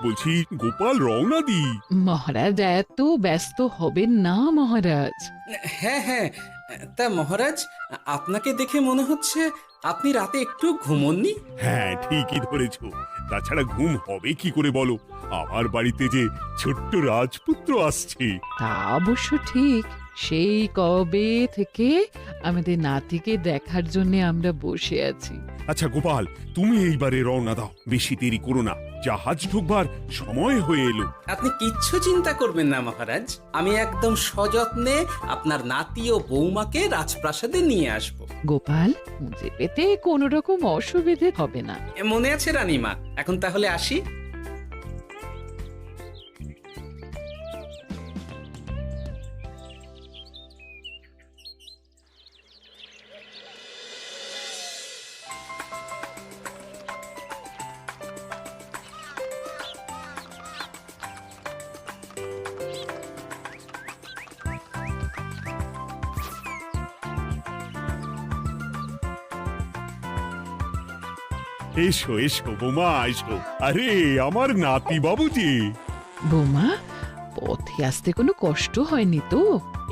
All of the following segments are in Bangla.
বলছি গোপাল রওনা দি। মহারাজ এত ব্যস্ত হবেন না মহারাজ। হ্যাঁ হ্যাঁ, তা মহারাজ, আপনাকে দেখে মনে হচ্ছে আপনি রাতে একটু ঘুমোননি। হ্যাঁ ঠিকই ধরেছ, তাছাড়া ঘুম হবে কি করে বলো, আমার বাড়িতে যে ছোট্ট রাজপুত্র আসছে। তা অবশ্য ঠিক, সেই কবে থেকে আমাদের নাতিকে দেখার জন্য আমরা বসে আছি। আচ্ছা গোপাল, তুমি এইবারে রওনা দাও, বেশি দেরি করো না, জাহাজ ঢুকবার সময় হয়ে এলো। আপনি কিচ্ছু চিন্তা করবেন না মহারাজ, আমি একদম সযত্নে আপনার নাতি ও বৌমাকে রাজপ্রাসাদে নিয়ে আসব। গোপাল, খুঁজে পেতে কোনো রকম অসুবিধে হবে না। মনে আছে রানীমা? এখন তাহলে আসি। এসো এসো বোমা এসো, আরে আমার নাতি বাবু যে। বৌমা, পথে আসতে কোনো কষ্ট হয়নি তো?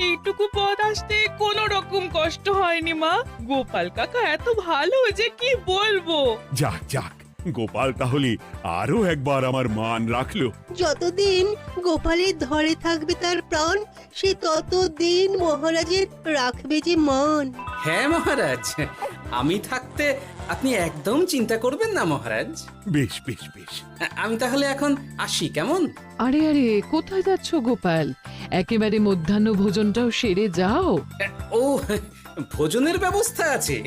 এইটুকু পথ আসতে কোনো রকম কষ্ট হয়নি মা। গোপাল কাকা এত ভালো যে কি বলবো। যাক যাক, গোপাল তাহলে আরো একবার আমার মান রাখলো। যতদিন গোপালের ধরে থাকবে তার প্রাণ, সে ততদিন মহারাজের রাখবে যে মান। হ্যাঁ মহারাজ, আমি থাকতে আপনি একদম চিন্তা করবেন না মহারাজ। বেশ বেশ বেশ। আমি তাহলে এখন আসি, কেমন? আরে আরে, কোথায় যাচ্ছ গোপাল? একেবারে মধ্যাহ্ন ভোজনটাও সেরে যাও। ও, ভোজনের ব্যবস্থা আছে?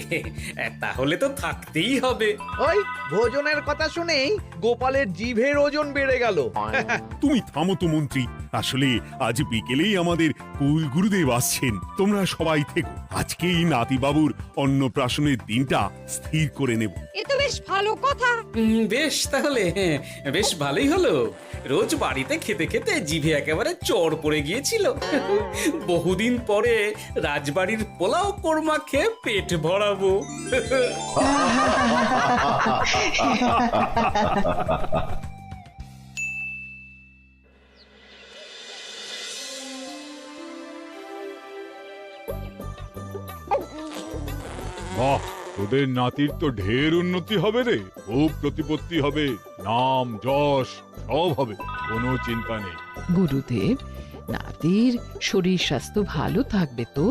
তাহলে তো থাকতেই হবে। ওই ভোজনের কথা শুনেই গোপালের জিভের ওজন বেড়ে গেল। তুমি থামো তো মন্ত্রী, আসলে আজ বিকেলেই আমাদের কুল গুরুদেব আসছেন, তোমরা সবাই থেকো, আজকেই নাতি বাবুর অন্নপ্রাশনের দিনটা স্থির করে নেব। এ তো বেশ ভালো কথা। বেশ তাহলে, বেশ ভালোই হলো। রোজ বাড়িতে খেতে খেতে জিভে একেবারে চড় পড়ে গিয়েছিল। বহুদিন পরে রাজবাড়ির পোলাও কোরমা খেয়ে পেট ভরাবো। বাহ, তোদের নাতির তো ঢের উন্নতি হবে রে, খুব প্রতিপত্তি হবে, নাম যশ সব হবে, কোনো চিন্তা নেই। গুরুদেব, নাতির শরীর স্বাস্থ্য ভালো থাকবে তো?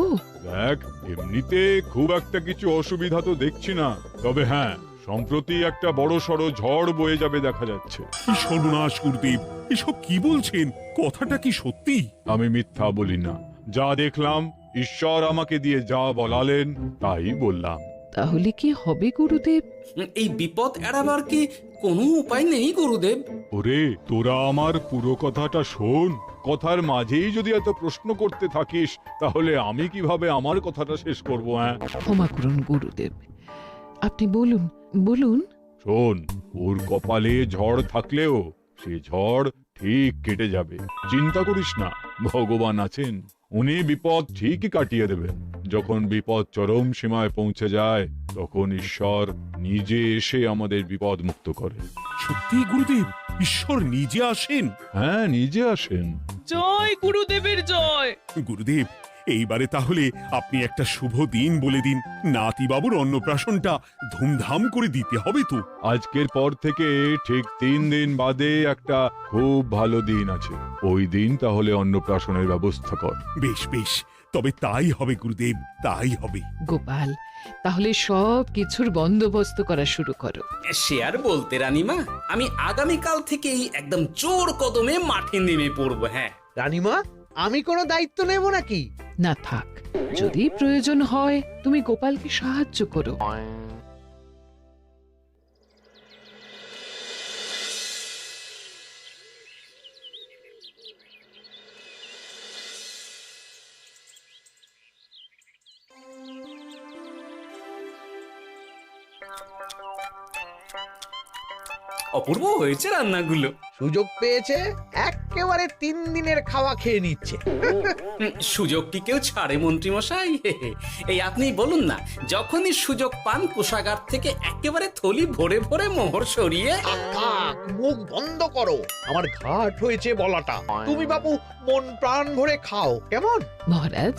দেখ, এমনিতে খুব একটা কিছু অসুবিধা তো দেখছি না, তবে হ্যাঁ, সম্প্রতি একটা বড় সড়ো ঝড় বয়ে যাবে দেখা যাচ্ছে। কি সর্বনাশ গুরুদেব, এসব কি বলছেন, কথাটা কি সত্যি? আমি মিথ্যা বলি না, যা দেখলাম, ঈশ্বর আমাকে দিয়ে যা বলালেন তাই বললাম। তাহলে কি হবে গুরুদেব? এই বিপদ এড়াবার কি কোনো উপায় নেই গুরুদেব? ওরে, তোরা আমার পুরো কথাটা শোন, কথার মাঝেই যদি এত প্রশ্ন করতে থাকিস তাহলে আমি কিভাবে আমার কথাটা শেষ করব? হ্যাঁ, ক্ষমা করুন গুরুদেব, আপনি বলুন বলুন। শোন, ওর কপালে ঝড় থাকলেও সে ঝড় ঠিক কেটে যাবে, চিন্তা করিস না, ভগবান আছেন, উনি বিপদ ঠিকই কাটিয়ে দেবেন। যখন বিপদ চরম সীমায় পৌঁছে যায় তখন ঈশ্বর নিজে এসে আমাদের বিপদ মুক্ত করে। সত্যি গুরুদেব, ঈশ্বর নিজে আসেন? হ্যাঁ, নিজে আসেন। জয় গুরুদেবের জয়। গুরুদেব, এইবারে তাহলে আপনি একটা শুভ দিন বলে দিন, নাতি বাবুর অন্নপ্রাশনটা ধুমধাম করে দিতে হবে তো। আজকের পর থেকে ঠিক 3 দিন বাদে একটা খুব ভালো দিন আছে, ওই দিন তাহলে অন্নপ্রাশনের ব্যবস্থা কর। বেশ বেশ, তবে তাই হবে গুরুদেব, তাই হবে। গোপাল, তাহলে সব কিছুর বন্দোবস্ত করা শুরু করো। সে আর বলতে রানীমা, আমি আগামীকাল থেকেই একদম জোর কদমে মাঠে নেমে পড়বো। হ্যাঁ রানীমা, আমি কোনো দায়িত্ব নেব নাকি? না থাক, যদি প্রয়োজন হয় তুমি গোপালকে সাহায্য করো। অপূর্ব হয়েছে রান্নাগুলো। সুযোগ পেয়েছে, একেবারে 3 দিনের খাওয়া খেয়ে নিচ্ছে। সুযোগ কি কেউ ছাড়ে মন্ত্রী মশাই? এই আপনি বলুন না, যখনই সুযোগ পান কোষাগার থেকে একেবারে থলি ভরে ভরে মোহর সরিয়ে। থাক, মুখ বন্ধ করো, আমার ঘাট হয়েছে বলাটা। তুমি বাবু মন প্রাণ ভরে খাও, কেমন? মহারাজ,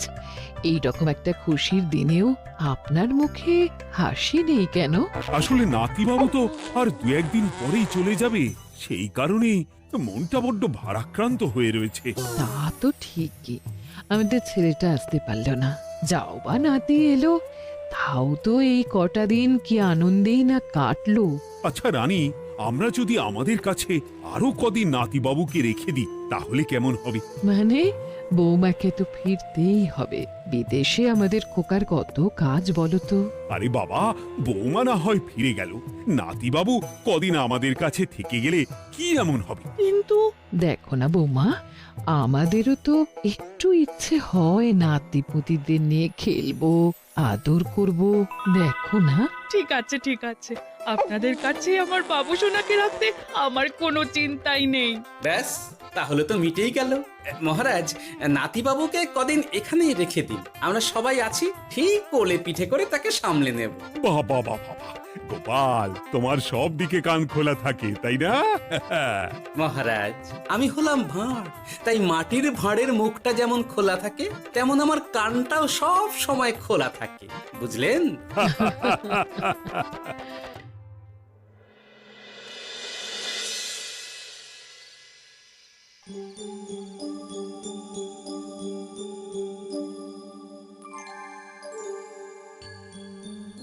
এই রকম একটা খুশির দিনেও আপনার মুখে হাসি নেই কেন? আসলে নাতিবাবু তো আর 2-1 দিন পরেই চলে যাবে, সেই কারণেই মনটা বড্ড ভারাক্রান্ত হয়ে রয়েছে। তা তো ঠিকই, আমাদের ছেলেটা আসতে পারল না, যাও বা নাতি এলো, তাও তো এই কটা দিন কি আনন্দেই না কাটলো। আচ্ছা রানী, আমরা যদি আমাদের কাছে আরো কদিন নাতিবাবুকে রেখে দিই তাহলে কেমন হবে? মানে বৌমাকে তো ফিরতেই হবে, বিদেশে আমাদের খোকার কত কাজ বলো তো। আরে বাবা, বৌমা না হয় ফিরে গেল, নাতিবাবু কদিন আমাদের কাছে থেকে গেলে কি এমন হবে? কিন্তু দেখো না বৌমা, আমাদেরও তো একটু ইচ্ছে হয় নাতিপুতিদের নিয়ে খেলবো, আদর করব, দেখো না। ঠিক আছে ঠিক আছে, আপনাদের কাছে আমার বাবু সোনাকে রাখতে আমার কোনো চিন্তাই নেই। ব্যাস, তাহলে তো মিটেই গেল। মহারাজ, নাতিবাবুকে কদিন এখানেই রেখে দিন, আমরা সবাই আছি, ঠিক কোলে পিঠে করে তাকে সামলে নেব। বাবা বাবা বাবা, গোপাল তোমার সব দিকে কান খোলা থাকে তাই না? মহারাজ, আমি হলাম ভাঁড়, তাই মাটির ভাঁড়ের মুখটা যেমন খোলা থাকে তেমন আমার কানটাও সব সময় খোলা থাকে, বুঝলেন?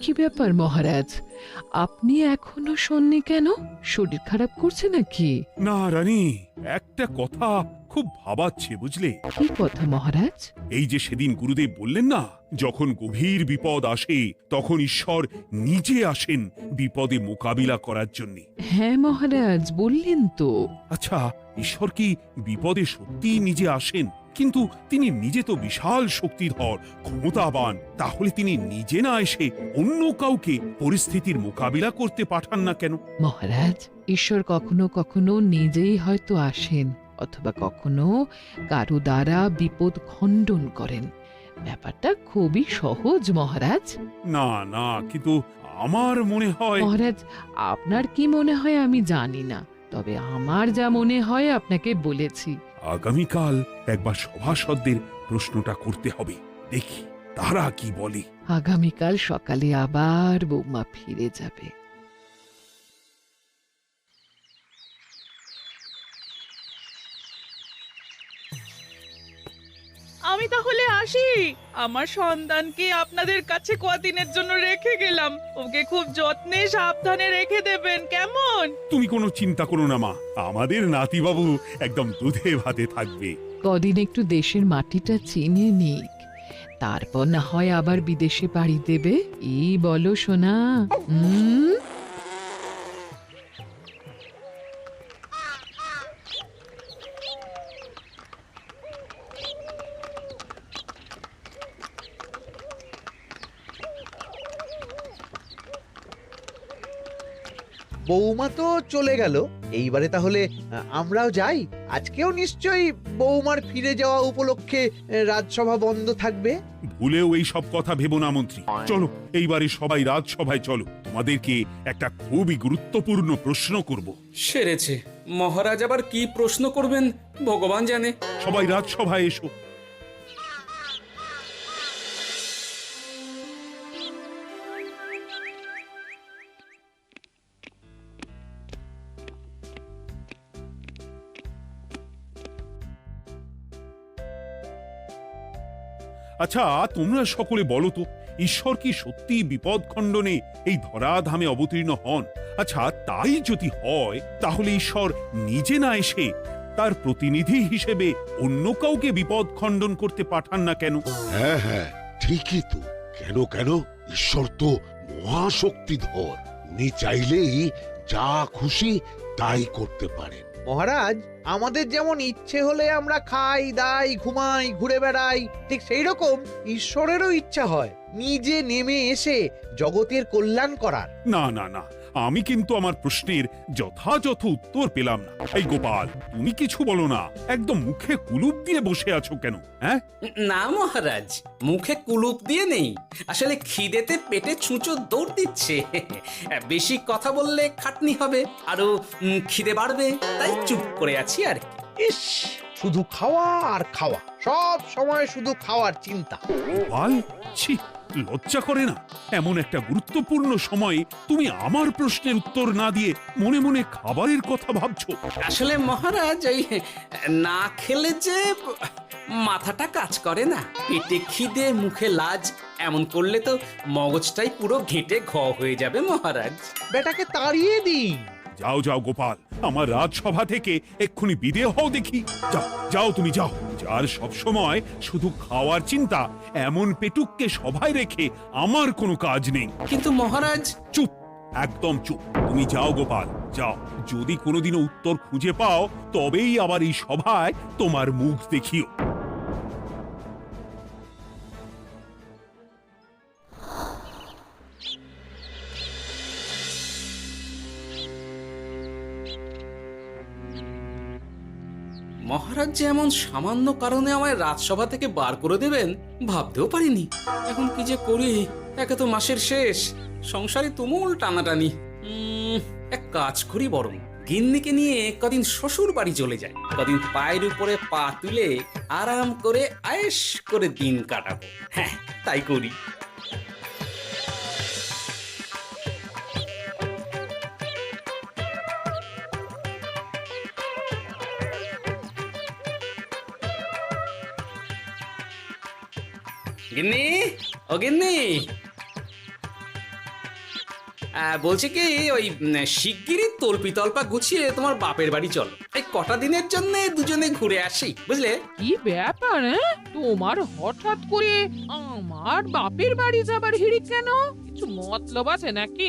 কি ব্যাপার মহারাজ, আপনি এখনো শোননি কেন? শরীর খারাপ করছে নাকি? না রানী, একটা কথা খুব ভাবাচ্ছে বুঝলে। কি কথা মহারাজ? এই যে সেদিন গুরুদেব বললেন না, যখন গভীর বিপদ আসে তখন ঈশ্বর নিজে আসেন বিপদে মোকাবিলা করার জন্য। হ্যাঁ মহারাজ, বললেন তো। আচ্ছা, ঈশ্বর কি বিপদে সত্যিই নিজে আসেন? কিন্তু তিনি নিজে তো বিশাল শক্তিধর, ক্ষমতাবান, তাহলে তিনি নিজে না এসে অন্য কাউকে পরিস্থিতির মোকাবিলা করতে পাঠান না কেন? মহারাজ, ঈশ্বর কখনো কখনো নিজেই হয়তো আসেন, অথবা কখনো কারো দ্বারা বিপদ খণ্ডন করেন। ব্যাপারটা খুবই সহজ মহারাজ। না না, কিন্তু আমার মনে হয়। মহারাজ, আপনার কি মনে হয় আমি জানি না, তবে আমার যা মনে হয় আপনাকে বলেছি। আগামীকাল একবার সভাসদদের প্রশ্নটা করতে হবে, দেখি তারা কি বলে। আগামীকাল সকালে আবার বৌমা ফিরে যাবে। আমি তাহলে আসি, আমার সন্তানকে আপনাদের কাছে কদিনের জন্য রেখে গেলাম, ওকে খুব যত্নে সাবধানে রেখে দেবেন, কেমন? তুমি কোনো চিন্তা করো না মা, আমাদের নাতিবাবু একদম দুধে ভাতে থাকবে। কদিন একটু দেশের মাটিটা চিনে নিক, তারপর না হয় আবার বিদেশে পাড়ি দেবে। এই বলো সোনা। বৌমা তো চলে গেল, এইবারে তাহলে আমরাও যাই। আজকেও নিশ্চয়ই বৌমার ফিরে যাওয়া উপলক্ষে রাজসভা বন্ধ থাকবে। ভুলেও এই সব কথা ভেবো না মন্ত্রী, চলো এইবারে সবাই রাজসভায় চলো, তোমাদেরকে একটা খুবই গুরুত্বপূর্ণ প্রশ্ন করব। সেরেছে, মহারাজ আবার কি প্রশ্ন করবেন ভগবান জানে। সবাই রাজসভায় এসো। আচ্ছা, তোমরা সকলে বলো তো, ঈশ্বর কি সত্যি বিপদ খণ্ডনে এই ধরাধামে অবতীর্ণ হন? আচ্ছা, তাই যদি হয় তাহলে ঈশ্বর নিজে না এসে তার প্রতিনিধি হিসেবে অন্য কাউকে বিপদ খণ্ডন করতে পাঠান না কেন? হ্যাঁ হ্যাঁ, ঠিকই তো। কেন কেন, ঈশ্বর তো মহাশক্তিধর, উনি চাইলেই যা খুশি তাই করতে পারেন। মহারাজ, আমাদের যেমন ইচ্ছে হলে আমরা খাই দাই ঘুমাই ঘুরে বেড়াই, ঠিক সেই রকম ঈশ্বরেরও ইচ্ছা হয় নিজে নেমে এসে জগতের কল্যাণ করার। না না না, আমি কিন্তু আমার প্রশ্নের যথাযথ উত্তর পেলাম না। এই গোপাল, তুমি কিছু বলো না, একদম মুখে কুলুপ দিয়ে বসে আছো কেন? হ্যাঁ, না মহারাজ, মুখে কুলুপ দিয়ে নেই, আসলে খিদেতে পেটে ছুঁচো দৌড় দিচ্ছে। বেশি কথা বললে খাটনি হবে, আরো খিদে বাড়বে, তাই চুপ করে আছি আর কি। ইস, শুধু খাওয়া আর খাওয়া, সব সময় শুধু খাওয়ার চিন্তা। গোপাল, ছি, লজ্জা করে না? এমন একটা গুরুত্বপূর্ণ সময়ে তুমি আমার প্রশ্নের উত্তর না দিয়ে মনে মনে খাবারের কথা ভাবছো। আসলে মহারাজ, ওই না খেলে যে মাথাটা কাজ করে না, পেটে খিদে মুখে লাজ, এমন করলে তো মগজটাই পুরো ঘেঁটে ঘ হয়ে যাবে মহারাজ। বেটাকে তাড়িয়ে দিন। যাও যাও গোপাল, আমার রাজসভা থেকে এক্ষুনি বিদেয় হও দেখি। যাও যাও, তুমি যাও। যার সব সময় শুধু খাওয়ার চিন্তা, এমন পেটুককে সভায় রেখে আমার কোনো কাজ নেই। কিন্তু মহারাজ, চুপ, একদম চুপ। তুমি যাও গোপাল, যাও। যদি কোনোদিনও উত্তর খুঁজে পাও, তবেই আবার এই সভায় তোমার মুখ দেখিও। মহারাজ যে এমন সামান্য কারণে আমায় রাজসভা থেকে বার করে দেবেন ভাবতেও পারিনি। এখন কি যে করি, একে তো মাসের শেষ, সংসারে তুমুল টানাটানি। এক কাজ করি বরং, গিন্নিকে নিয়ে কদিন শ্বশুর বাড়ি চলে যায়, কদিন পায়ের উপরে পা তুলে আরাম করে আয়েশ করে দিন কাটাবো। হ্যাঁ, তাই করি। গিন্নি, ও গিন্নি, বলছি কি, ওই শিগগিরই তল্পি তল্পা গুছিয়ে তোমার বাপের বাড়ি চলো। এই কটা দিনের জন্য দুজনে ঘুরে আসি, বুঝলে? কি ব্যাপার? তোমার হঠাৎ করে আমার বাপের বাড়ি যাবার হিড়িক কেন? কিছু মতলব আছে নাকি?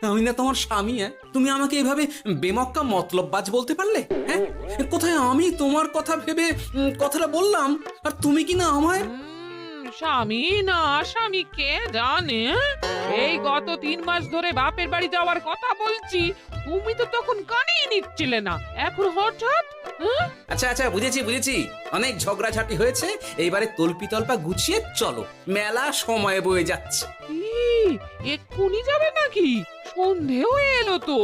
আমি না তোমার স্বামী? তুমি আমাকে এভাবে বেমক্কা মতলববাজ বলতে পারলে? হ্যাঁ, কোথায় আমি তোমার কথা ভেবে কথাটা বললাম, আর তুমি কি না আমায় স্বামী না স্বামী কে জানে? এই গত 3 মাস ধরে বাপের বাড়ি যাওয়ার কথা বলছি, তুমি তো তখন কানেই নিচ্ছিলে না, এখন হঠাৎ? আচ্ছা আচ্ছা, বুঝেছি বুঝেছি, অনেক ঝগড়াঝাটি হয়েছে, এইবারে তল্পি তল্পা গুছিয়ে চলো, মেলা সময় বয়ে যাচ্ছে। কি এক্ষুনি যাবে নাকি? সন্ধে হয়ে এলো তো।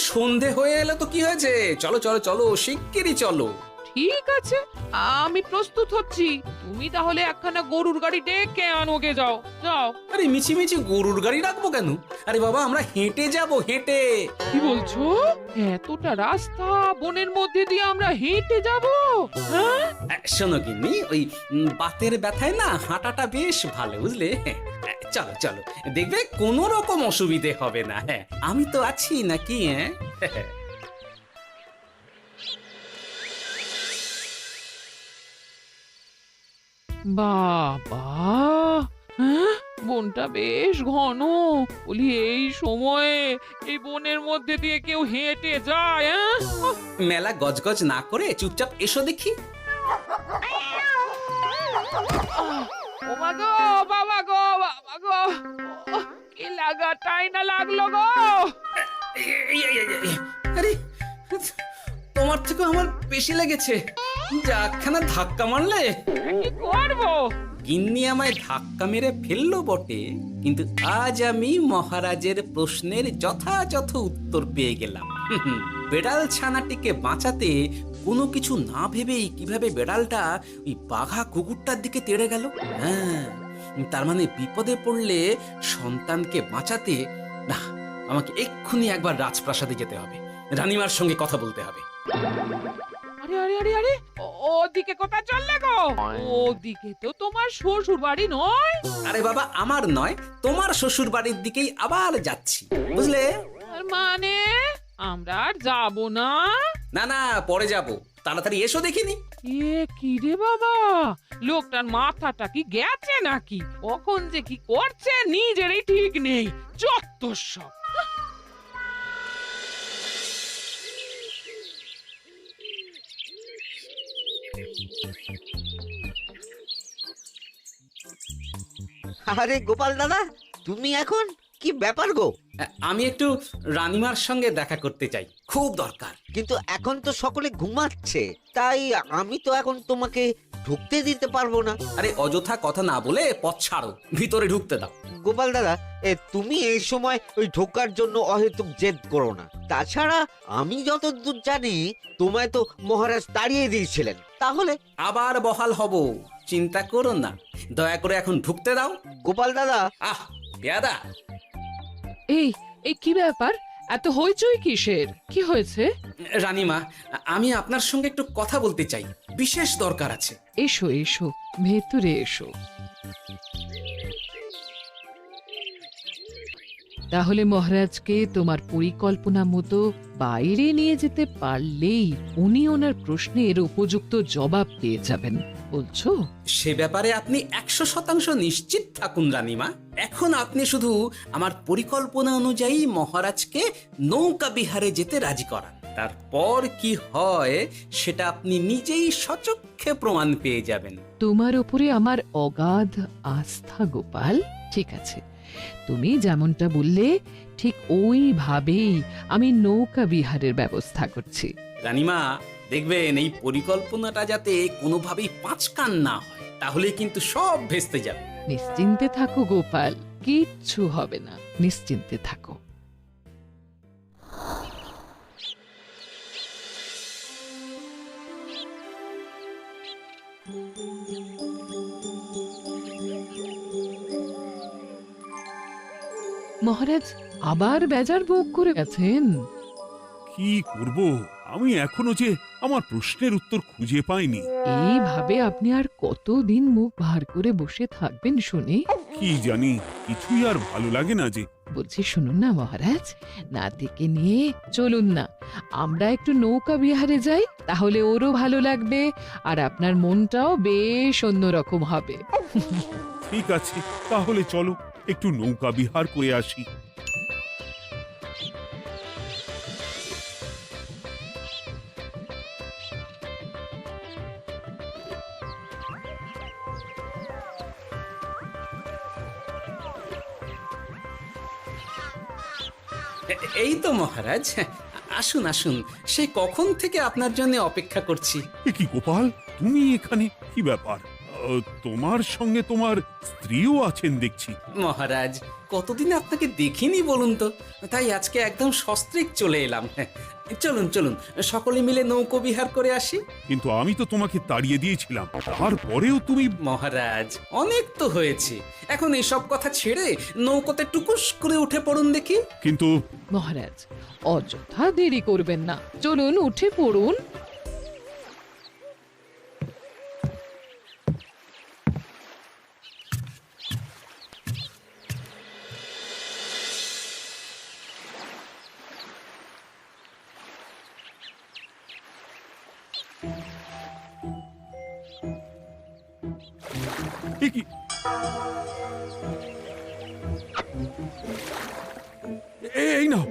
সন্ধে হয়ে এলো তো কি হয়েছে, চলো চলো চলো, শিগগিরই চলো। ঠিক আছে, আমি প্রস্তুত হচ্ছি। তুমি তাহলে একখানা গরুর গাড়ি ডেকে আনোগে, যাও যাও। আরে মিছিমিছি গরুর গাড়ি রাখবো কেন? আরে বাবা, আমরা হেঁটে যাব, হেঁটে। কি বলছো? এতটা রাস্তা বনের মধ্যে দিয়ে আমরা হেঁটে যাব? হ্যাঁ, শোনো গিন্নি, ওই বাতের ব্যথায় না হাঁটাটা বেশ ভালো, বুঝলে? চলো চলো, দেখবে কোনো রকম অসুবিধে হবে না। হ্যাঁ, আমি তো আছি নাকি? হ্যাঁ, বাবা, হ্যাঁ, বনটা বেশ ঘন। বলি, এই সময়ে এই বনের মধ্যে দিয়ে কেউ হেঁটে যায়? মেলা গজগজ না করে চুপচাপ এসো দেখি। ও মা গো, বাবা গো, বাবা গো, কি লাগাটাই না লাগলো গো। আরে, তোমার থেকে আমার বেশি লেগেছে, যাখানা ধাক্কা মারলে। কি করবো? গিন্নি আমায় ধাক্কা মেরে ফেললো বটে, কিন্তু আজ আমি মহারাজের প্রশ্নের যথাযথ উত্তর পেয়ে গেলাম। বেড়াল ছানাটিকে বাঁচাতে কোনো কিছু না ভেবেই কিভাবে বেড়ালটা ওই বাঘা কুকুরটার দিকে তেড়ে গেল। হ্যাঁ, তার মানে বিপদে পড়লে সন্তানকে বাঁচাতে না, আমাকে এক্ষুনি একবার রাজপ্রাসাদে যেতে হবে, রানীমার সঙ্গে কথা বলতে হবে। আরে আরে আরে আরে, ওদিকে কোথায় চললে গো? ওদিকে তো তোমার শ্বশুর বাড়ি নয়। আরে বাবা, আমার নয়, তোমার শ্বশুর বাড়ির দিকেই আবার যাচ্ছি, বুঝলে? তার মানে আমরা আর যাবো না? না না, পরে যাব, তাড়াতাড়ি এসো দেখিনি। এ কি রে বাবা, লোকটার মাথাটা কি গেছে নাকি? কখন যে কি করছে নিজেরই ঠিক নেই, যত সব। আরে গোপাল দাদা, তুমি এখন কি ব্যাপার গো? আমি একটু রানীমার সঙ্গে দেখা করতে চাই, খুব দরকার। কিন্তু এখন তো সকলে ঘুমাচ্ছে, তাই আমি তো এখন তোমাকে ঢুকতে দিতে পারবো না। আরে অযথা কথা না বলে পথ ছাড়ো, ভিতরে ঢুকতে দাও। গোপাল দাদা, তুমি এই সময় ওই ঢোকার জন্য অহেতুক জেদ করো না। তাছাড়া আমি যতদূর জানি তোমায় তো মহারাজ তাড়িয়ে দিয়েছিলেন, তাহলে আবার বহাল হব, চিন্তা করো না। দয়া করে এখন ঢুকতে দাও। গোপাল দাদা। আহ পেয়াদা, এই এই কি ব্যাপার? এত হইচই কিসের? কি হয়েছে? রানীমা, আমি আপনার সঙ্গে একটু কথা বলতে চাই, বিশেষ দরকার আছে। এসো এসো, ভেতরে এসো। তাহলে মহারাজকে তোমার পরিকল্পনা মতো বাইরে নিয়ে যেতে পারলেই উনি ওনার প্রশ্নের উপযুক্ত জবাব পেয়ে যাবেন, বলছো? সে ব্যাপারে আপনি 100% নিশ্চিত থাকুন রানীমা। এখন আপনি শুধু আমার পরিকল্পনা অনুযায়ী মহারাজকে নৌকা বিহারে যেতে রাজি করান। তারপর কি হয় সেটা আপনি নিজেই সচক্ষে প্রমাণ পেয়ে যাবেন। তোমার উপরে আমার অগাধ আস্থা গোপাল। ঠিক আছে, তুমি যেমনটা বললে ঠিক ওইভাবেই আমি নৌকা বিহারের ব্যবস্থা করছি। রানীমা, দেখবেন এই পরিকল্পনাটা যাতে কোনোভাবেই পাঁচকান না হয়, তাহলে কিন্তু সব ভেস্তে যাবে। নিশ্চিন্তে থাকো গোপাল, কিচ্ছু হবে না, নিশ্চিন্তে থাকো। মহারাজ আবার বেজার ভোগ করে গেছেন। কি করব, আমি এখনো যে আমার প্রশ্নের উত্তর খুঁজে পাইনি। এইভাবে আপনি আর কতদিন মুখ ভার করে বসে থাকবেন শুনি? কি জানি, কিছুই আর ভালো লাগে না যে। বলছি শুনুন না মহারাজ, নাতিকে নিয়ে চলুন না, আমরা একটু নৌকা বিহারে যাই, তাহলে ওরও ভালো লাগবে আর আপনার মনটাও বেশ অন্যরকম হবে। ঠিক আছে, তাহলে চলো একটু নৌকা বিহার করে আসি। এই তো মহারাজ, আসুন আসুন, সেই কখন থেকে আপনার জন্য অপেক্ষা করছি। এ কি গোপাল, তুমি এখানে? কি ব্যাপার? তোমার সঙ্গে তোমার স্ত্রীও আছেন দেখছি। মহারাজ, কতদিন আপনাকে দেখিনি বলুন তো, তাই আজকে একদম সস্ত্রীক চলে এলাম। চলুন চলুন, সকলে মিলে নৌকো বিহার করে আসি। কিন্তু আমি তো তোমাকে তাড়িয়ে দিয়েছিলাম, তারপরেও তুমি। মহারাজ, অনেক তো হয়েছে, এখন এসব কথা ছেড়ে নৌকোতে টুকুস করে উঠে পড়ুন দেখি। কিন্তু মহারাজ অযথা দেরি করবেন না, চলুন উঠে পড়ুন। এ কি? এই নাও,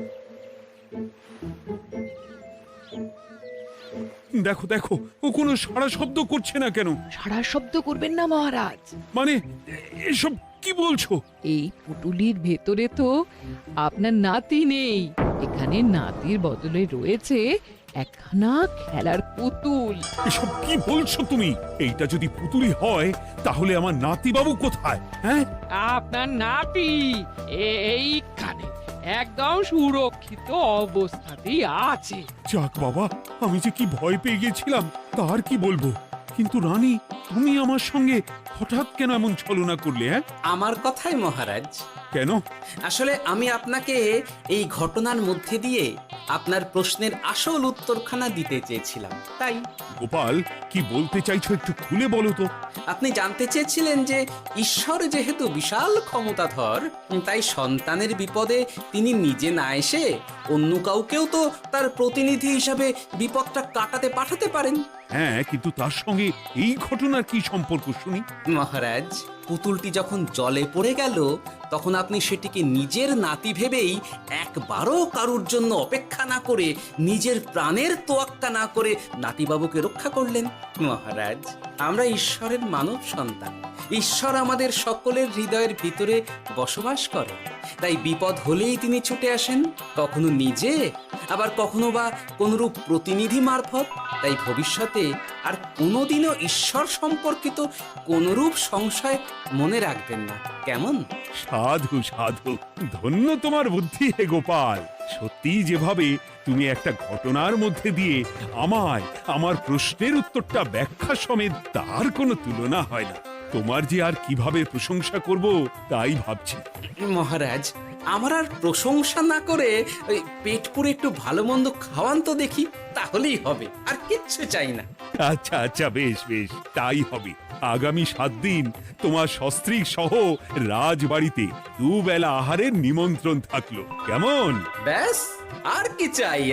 দেখো দেখো, ও কোনো সাড়া শব্দ করছে না কেন? সারা শব্দ করবেন না মহারাজ। মানে এসব কি বলছো? এই পুটুলির ভেতরে তো আপনার নাতি নেই, এখানে নাতির বদলে রয়েছে একখানা খেলার পুতুল। এসব কি বলছো তুমি? এইটা যদি পুতুলি হয় তাহলে আমার নাতি বাবু কোথায়? হ্যাঁ, আপনার নাতি এইখানে একদম সুরক্ষিত অবস্থাতেই আছে। যাক বাবা, আমি যে কি ভয় পেয়ে গেছিলাম তার কি বলবো। কিন্তু রানী, তুমি আমার সঙ্গে হঠাৎ কেন এমন ছলনা করলে? হ্যাঁ, আমার কথাই মহারাজ। কেন? আসলে আমি আপনাকে এই ঘটনার মধ্যে দিয়ে আপনার প্রশ্নের আসল উত্তরখানা দিতে চেয়েছিলাম, তাই। গোপাল, কি বলতে চাইছো একটু খুলে বলো তো। আপনি জানতে চেয়েছিলেন যে ঈশ্বর যেহেতু বিশাল ক্ষমতাধর, তাই সন্তানের বিপদে তিনি নিজে না এসে অন্য কাউকেও তো তার প্রতিনিধি হিসাবে বিপদটা কাটাতে পাঠাতে পারেন। হ্যাঁ, কিন্তু তার সঙ্গে এই ঘটনার কি সম্পর্ক শুনি? মহারাজ, পুতুলটি যখন জলে পড়ে গেল তখন আপনি সেটিকে নিজের নাতি ভেবেই একবারও কারুর জন্য অপেক্ষা না করে, নিজের প্রাণের তোয়াক্কা না করে নাতিবাবুকে রক্ষা করলেন। মহারাজ, আমরা ঈশ্বরের মানব সন্তান, ঈশ্বর আমাদের সকলের হৃদয়ের ভিতরে বসবাস করে, তাই বিপদ হলেই তিনি ছুটে আসেন, কখনো নিজে, আবার কখনো বা কোনরূপ প্রতিনিধি মারফত। তাই ভবিষ্যতে আর কোনোদিনও ঈশ্বর সম্পর্কিত কোনরূপ সংশয় মনে রাখবেন না, কেমন? সাধু সাধু, ধন্য তোমার বুদ্ধি হে গোপাল। সত্যি যেভাবে তুমি একটা ঘটনার মধ্যে দিয়ে আমায় আমার প্রশ্নের উত্তরটা ব্যাখ্যা সমেত, তার কোনো তুলনা হয় না। তোমার যে আর কিভাবে প্রশংসা করব তাই ভাবছি। মহারাজ, আমার আর প্রশংসা না করে ওই পেট পুরে একটু ভালো মন্দ খাওয়ান তো দেখি, তাহলেই হবে, আর কিচ্ছু চাই না। আচ্ছা আচ্ছা, বেশ বেশ, তাই হবে। আগামী 7 দিন তোমার সস্ত্রীক সহ রাজবাড়িতে দুবেলা আহারের নিমন্ত্রণ থাকলো, কেমন? ব্যাস, আর কি চাই?